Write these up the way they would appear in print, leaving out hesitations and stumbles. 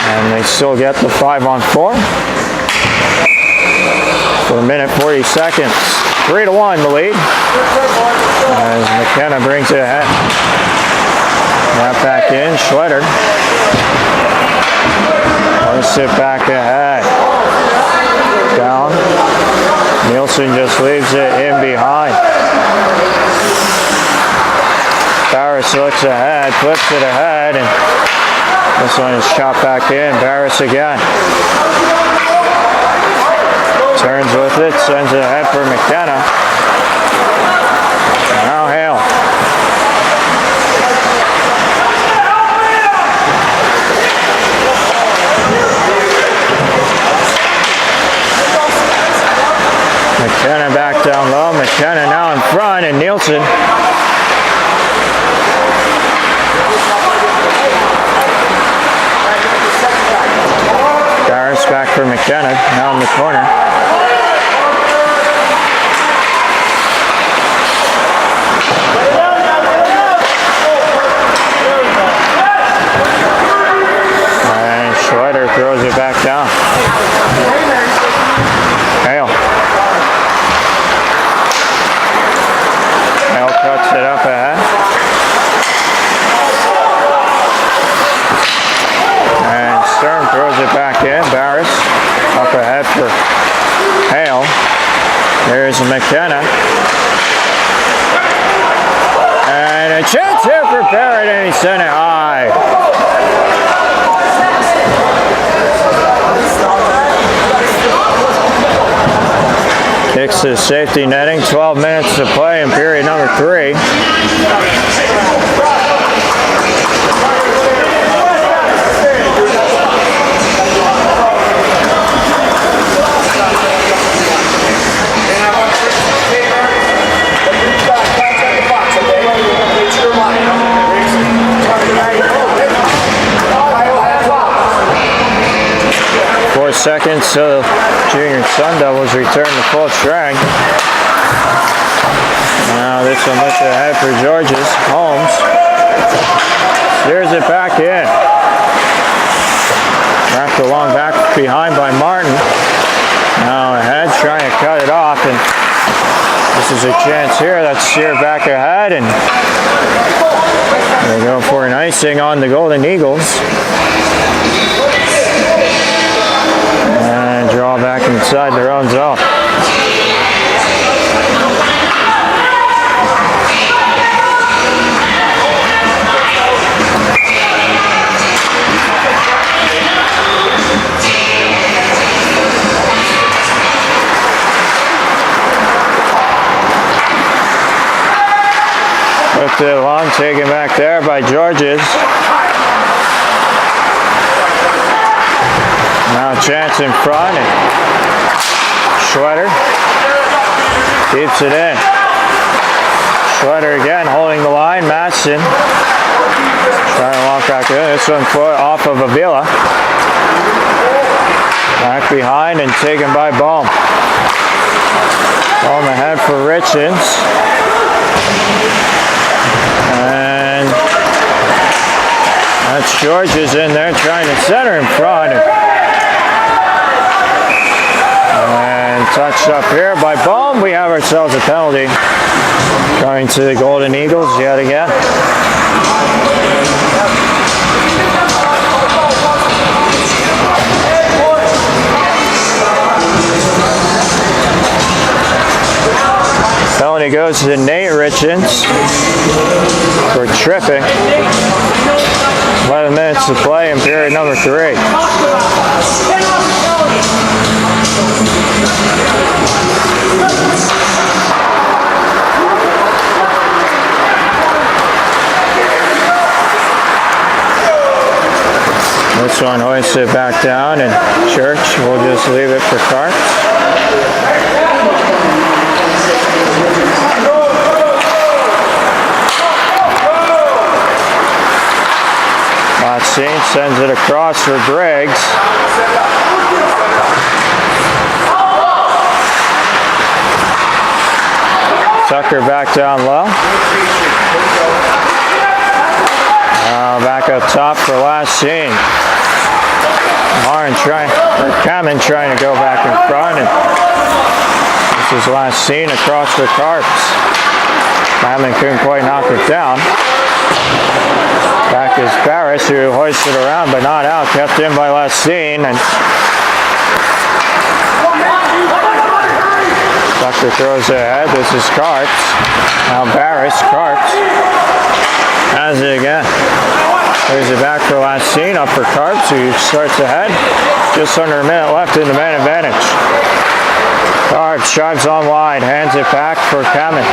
And they still get the 5-on-4 for a minute 40 seconds. 3-1 the lead as McKenna brings it ahead. Now back in, Schroeder. Hoists it back ahead. Down. Nielsen just leaves it in behind. Barris looks ahead, flips it ahead, and this one is shot back in. Barris again. Turns with it, sends it ahead for McKenna. Now Hale. McKenna back down low. McKenna now in front, and Nielsen. Barris back for McKenna, now in the corner. And Schroeder throws it back down. Hale. Hale cuts it up ahead. And Stern throws it back in. Barris up ahead for Hale. There's McKenna. And a chance here for Barrett, and he sent it high. Kicks to safety netting. 12 minutes to play in period number 3. Seconds so Junior Sun Devils return to full strength. Now this one looks ahead for Georges. Holmes steers it back in. Wrapped along back behind by Martin. Now ahead, trying to cut it off, and this is a chance here. That's steered back ahead, and they go for an icing on the Golden Eagles. And draw back inside their own zone. With it along, taken back there by Georges. Now chance in front, and Schroeder keeps it in. Schroeder again holding the line. Matson trying to walk back in. This one off of Avila. Back behind and taken by Bohm. Bohm ahead for Richens. And that's Georges in there trying to center in front. And touched up here by Bohm. We have ourselves a penalty going to the Golden Eagles yet again. Penalty goes to Nate Richens for tripping. 11 minutes to play in period number 3. This one hoists it back down, and Church will just leave it for Karts. Motsine sends it across for Briggs. Tucker back down low. Back up top for last scene. Cameron trying to go back in front, and this is last seen across for Carps. Cameron couldn't quite knock it down. Back is Barris, who hoisted around but not out, kept in by last seen, and Tucker throws it ahead. This is Carps. Now Barris, Carps has it again. There's it back for last seen, up for Carps, who starts ahead. Just under a minute left in the man advantage. Carps drives on wide, hands it back for Cameron.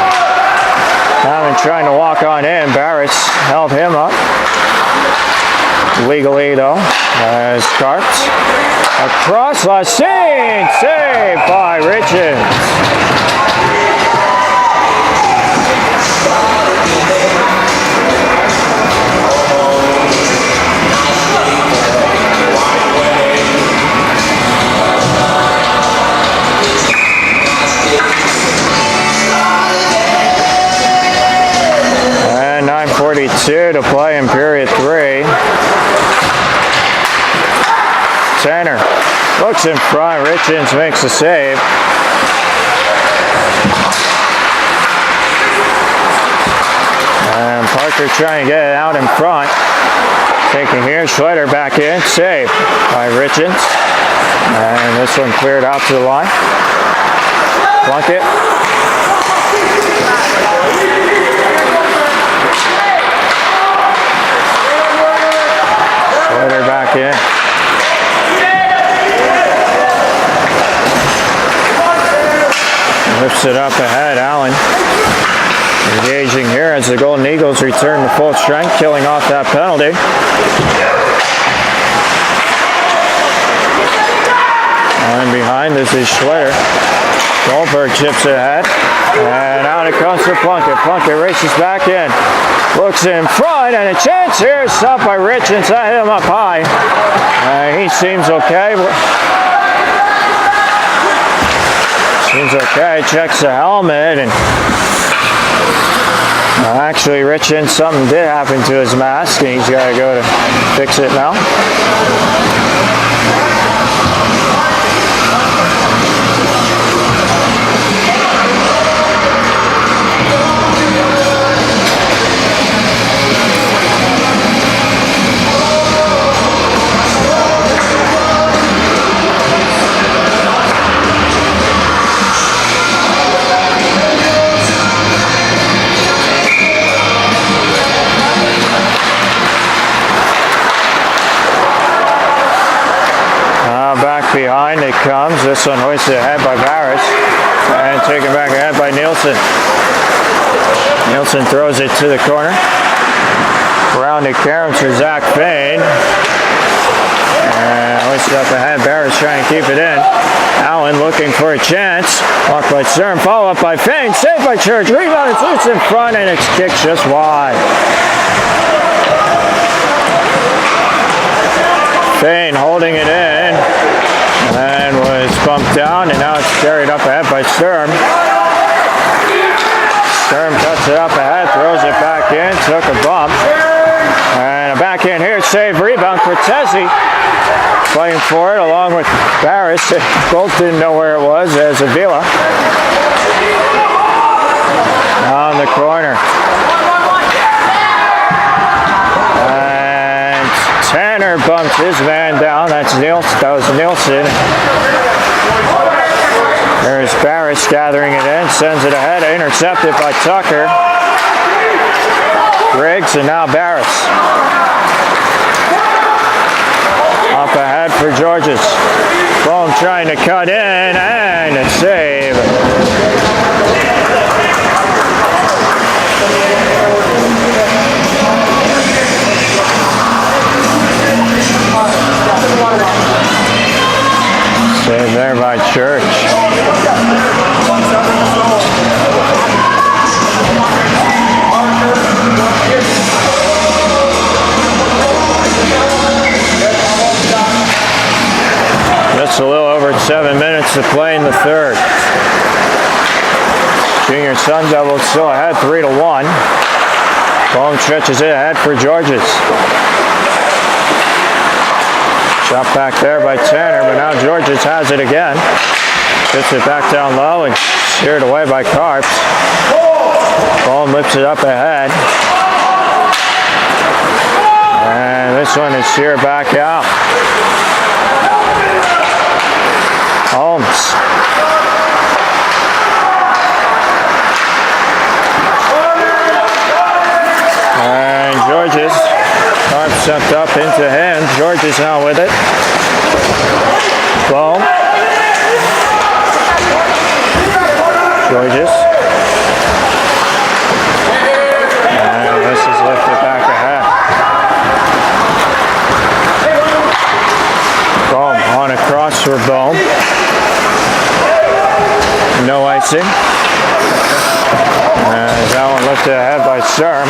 Cameron trying to walk on in. Barris held him up. Legally though, as Carps. Across last seen, saved by Richards. And 9:42 to play in period 3. Tanner looks in front. Richards makes the save. And Parker trying to get it out in front. Taking here, Schletter back in. Save by Richards. And this one cleared out to the line. Plunkett. Schletter back in. Lifts it up ahead, Allen. Engaging here as the Golden Eagles return to full strength, killing off that penalty. And behind, this is Schletter. Goldberg chips it ahead. And out it comes for Plunkett. Plunkett races back in. Looks in front, and a chance here. Stopped by Richards. I hit him up high. He seems okay. Seems okay, checks the helmet, and actually Richards, something did happen to his mask, and he's got to go to fix it now. Behind it comes. This one hoisted ahead by Barris and taken back ahead by Nielsen. Nielsen throws it to the corner. Rounded caroms for Zach Fain. And hoisted up ahead. Barris trying to keep it in. Allen looking for a chance. Blocked by Stern. Follow up by Fain. Saved by Church. Rebound. It's loose in front and it's kicked just wide. Fain holding it in. And was bumped down, and now it's carried up ahead by Sturm. Sturm cuts it up ahead, throws it back in, took a bump. And a back in here, save, rebound for Tessie. Fighting for it along with Barris. Both didn't know where it was as Avila. On the corner. Tanner bumped his man down. That was Nielsen. There's Barris gathering it in, sends it ahead, intercepted by Tucker. Griggs, and now Barris. Up ahead for Georges. Bohm trying to cut in, and a save. Save there by Church. Just a little over 7 minutes to play in the third. Junior Sun Devils still ahead 3-1. Bohm stretches it ahead for Georges. Shot back there by Tanner, but now Georges has it again. Gets it back down low and sheared away by Carps. Ball lifts it up ahead. And this one is sheared back out. Holmes. And Georges. Carps sent up into him. Georges now with it. Boom. Georges. And this is lifted back ahead. Boom. On across for Bohm. No icing. And that one lifted ahead by Sturm.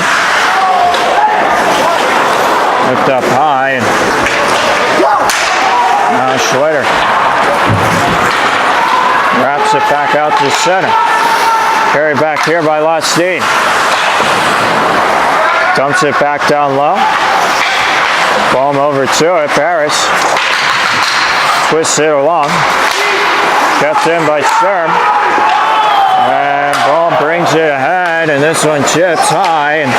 Lift up high and now Schweder wraps it back out to center. Carried back here by Lasteen. Dumps it back down low. Bohm over to it. Paris twists it along. Kept in by Sturm. And Bohm brings it ahead, and this one chips high. And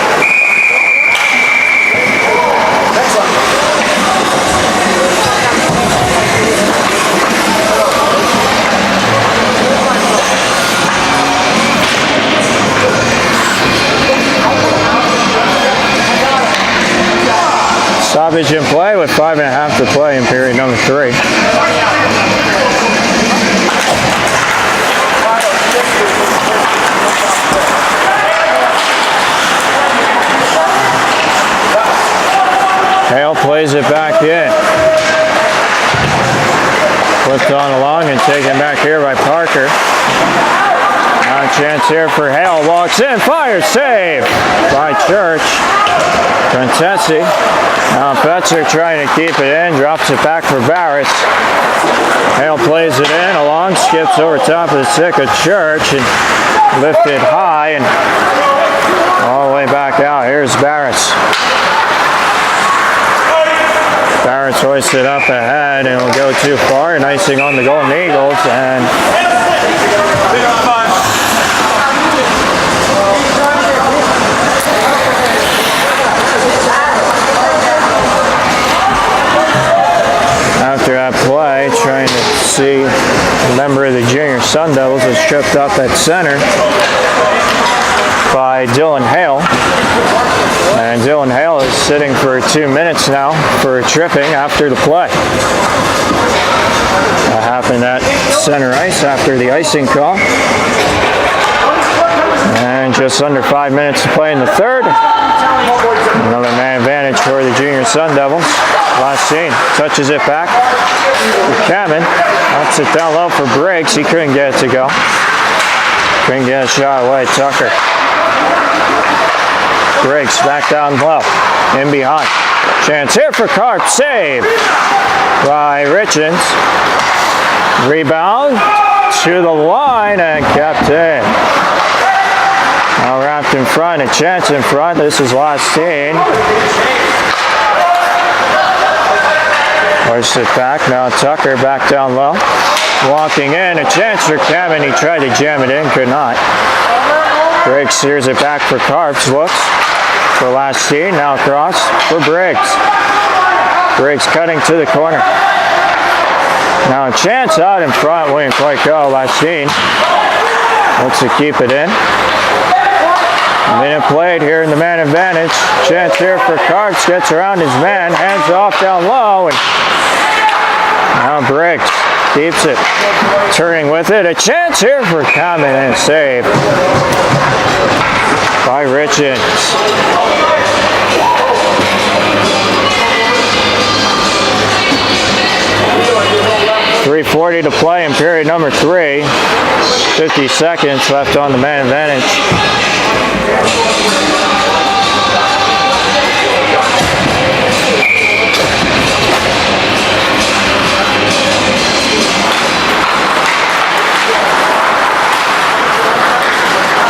stoppage in play with 5.5 to play in period number 3. Hale plays it back in. Flipped on along and taken back here by Parker. Now a chance here for Hale. Walks in, fires, save by Church. Frantesi. Now Fetzer trying to keep it in, drops it back for Barris. Hale plays it in, along, skips over top of the stick of Church and lifted high and all the way back out. Here's Barris. Barris hoisted up ahead and will go too far, and icing on the Golden Eagles. And after that play, trying to see a member of the Junior Sun Devils was tripped up at center by Dylan Hale. And Dylan Hale is sitting for 2 minutes now for tripping after the play. That happened at center ice after the icing call. And just under 5 minutes to play in the third. Another man advantage for the Junior Sun Devils. Last scene, touches it back for Kamen. Knocks it down low for Briggs. He couldn't get it to go. Couldn't get a shot away. Tucker. Briggs back down low. In behind. Chance here for Carp. Save by Richens. Rebound to the line and kept in. Now wrapped in front. A chance in front. This is Lasteen. Hoists it back. Now Tucker back down low. Walking in. A chance for Kamen. He tried to jam it in. Could not. Briggs steers it back for Carps. Looks for Lasteen. Now across for Briggs. Briggs cutting to the corner. Now a chance out in front. Wouldn't quite go. Lasteen looks to keep it in. Minute played here in the man advantage. Chance here for Carps. Gets around his man. Hands off down low. And now Briggs keeps it. Turning with it. A chance here for Kamen and a save by Richens. 3:40 to play in period number 3. 50 seconds left on the man advantage.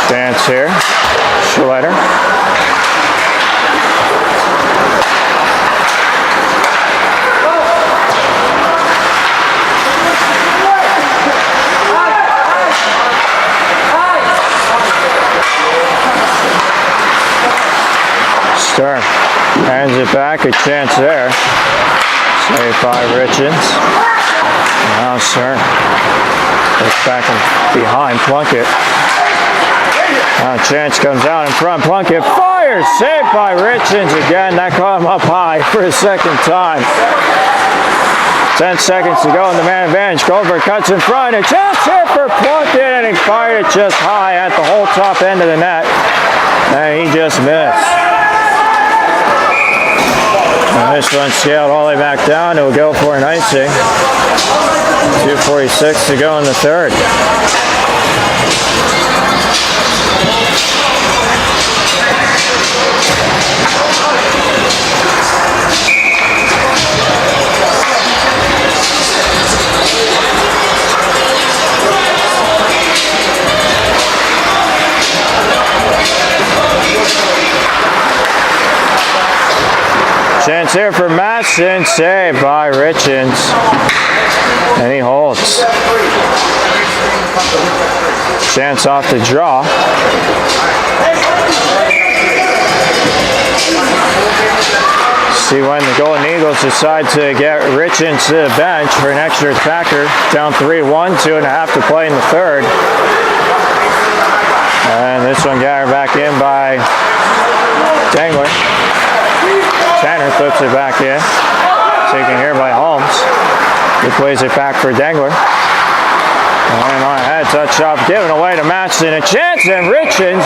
Chance here. Schletter. Hands it back, a chance there. Saved by Richens. Now Stern looks back and behind Plunkett. Now chance comes out in front. Plunkett fires. Saved by Richens again. That caught him up high for a second time. 10 seconds to go in the man advantage. Goldberg cuts in front. A chance hit for Plunkett, and he fired it just high at the whole top end of the net. And he just missed. And this one scaled all the way back down. It will go for an icing. 2:46 to go in the third. Chance here for Madsen, saved by Richens, and he holds. Chance off the draw. See when the Golden Eagles decide to get Richens to the bench for an extra attacker. Down 3-1, 2.5 to play in the third. And this one got her back in by Dangler. Tanner flips it back in. Taken here by Holmes. He plays it back for Dangler. And on ahead, touch up, given away to Madsen. A chance, and Richens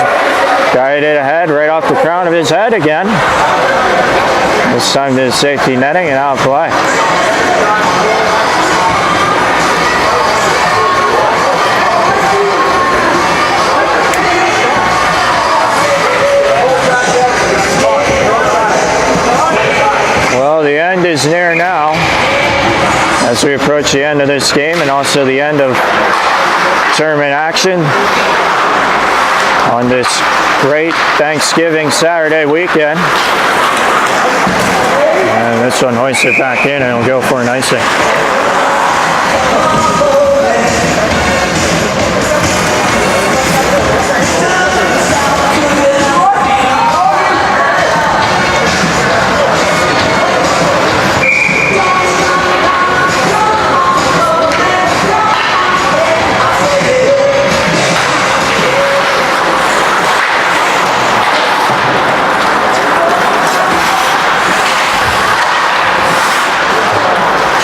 guided it ahead right off the crown of his head again. This time to the safety netting and out of play. Well, the end is near now as we approach the end of this game and also the end of tournament action on this great Thanksgiving Saturday weekend. And this one hoists it back in and it'll go for an icing.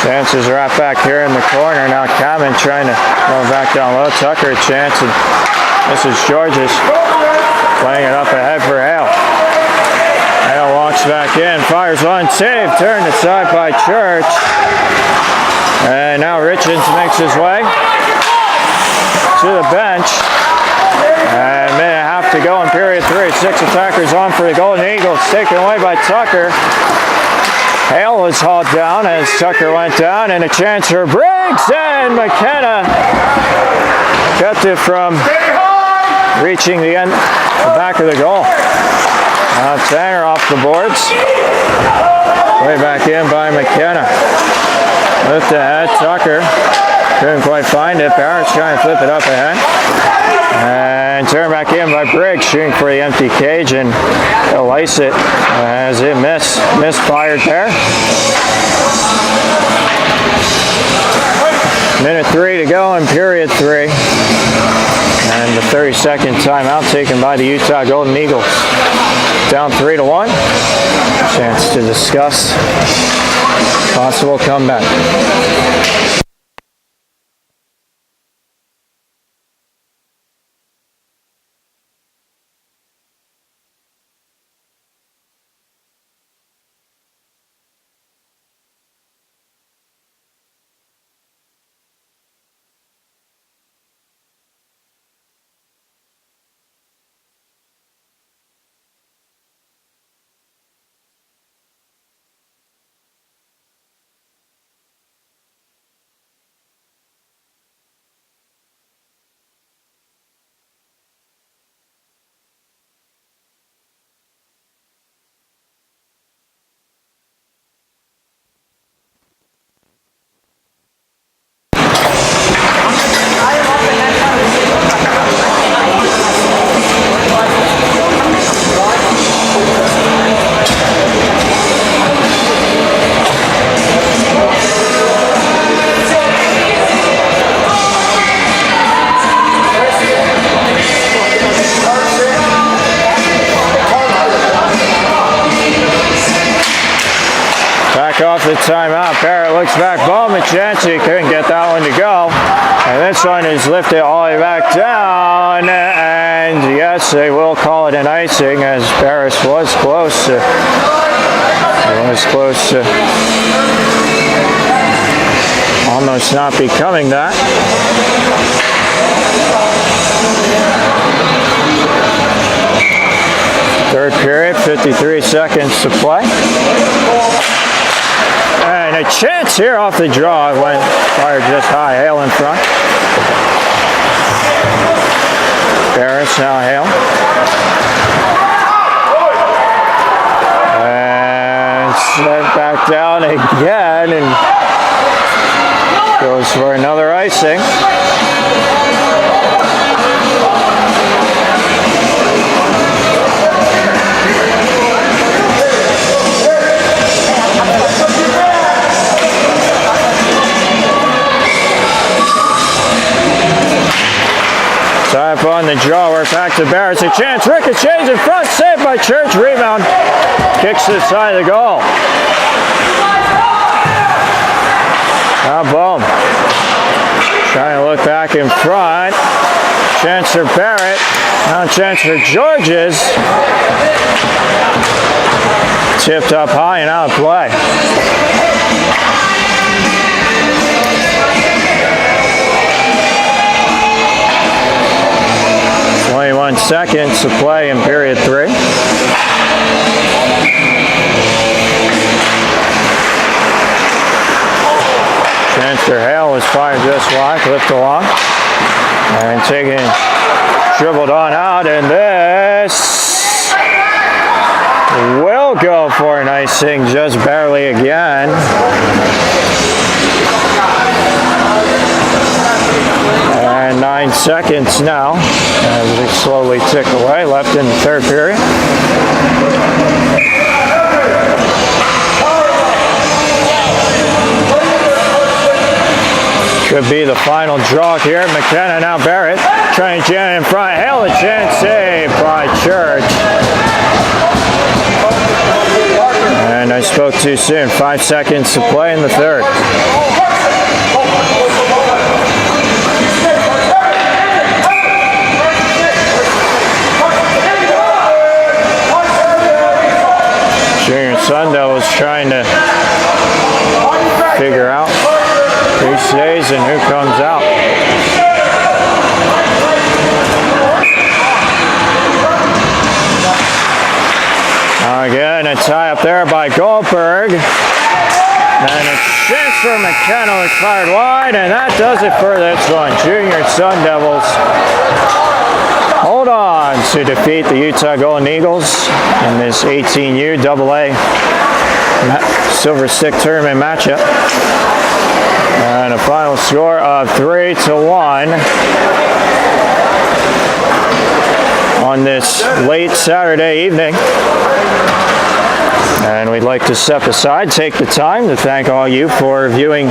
Chance is right back here in the corner. Now Cameron trying to go back down low. Tucker a chance, and this is Georges playing it up ahead for Hale. Hale walks back in, fires one, save, turned aside by Church. And now Richens makes his way to the bench. And a minute and a half to go in period 3. 6 attackers on for the Golden Eagles, taken away by Tucker. Hale was hauled down as Tucker went down, and a chance for Briggs, and McKenna kept it from reaching the back of the goal. Now Tanner off the boards. Way back in by McKenna. Lift ahead, Tucker couldn't quite find it. Barrett's trying to flip it up ahead. And turn back in by Briggs, shooting for the empty cage, and he'll ice it as it misfired there. Minute 3 to go in period 3. And the 30-second timeout taken by the Utah Golden Eagles. Down 3-1. Chance to discuss possible comeback. the timeout. Barrett looks back, ball, a chance. He couldn't get that one to go. And this one is lifted all the way back down. And yes, they will call it an icing as Barrett was close to almost not becoming that. Third period, 53 seconds to play. And a chance here off the draw. It went fired just high. Hale in front. Barris now Hale. And sent back down again and goes for another icing. Tie up on the draw. We're back to Barris. A chance. Ricochets in front. Saved by Church. Rebound. Kicks to the side of the goal. Now Bohm. Trying to look back in front. Chance for Barrett. Now chance for Georges. Tipped up high and out of play. 21 seconds to play in period 3. Chance for Hale was fired just wide, flipped along. And taken, dribbled on out, and this will go for an icing just barely again. And 9 seconds now as we slowly tick away, left in the third period. Could be the final draw here. McKenna now Barrett trying to jam in front. Hale a chance saved by Church. And I spoke too soon. 5 seconds to play in the third. Junior Sun Devils trying to figure out who stays and who comes out. Again, a tie up there by Goldberg. And a chance for McKenna was fired wide, and that does it for this one. Junior Sun Devils hold on to defeat the Utah Golden Eagles in this 18U AA Silver Stick Tournament matchup. And a final score of 3-1 on this late Saturday evening. And we'd like to step aside, take the time to thank all you for viewing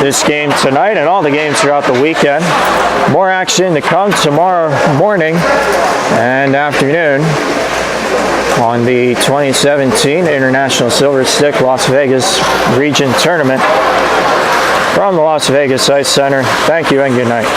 this game tonight and all the games throughout the weekend. More action to come tomorrow morning and afternoon on the 2017 International Silver Stick Las Vegas Region Tournament from the Las Vegas Ice Center. Thank you and good night.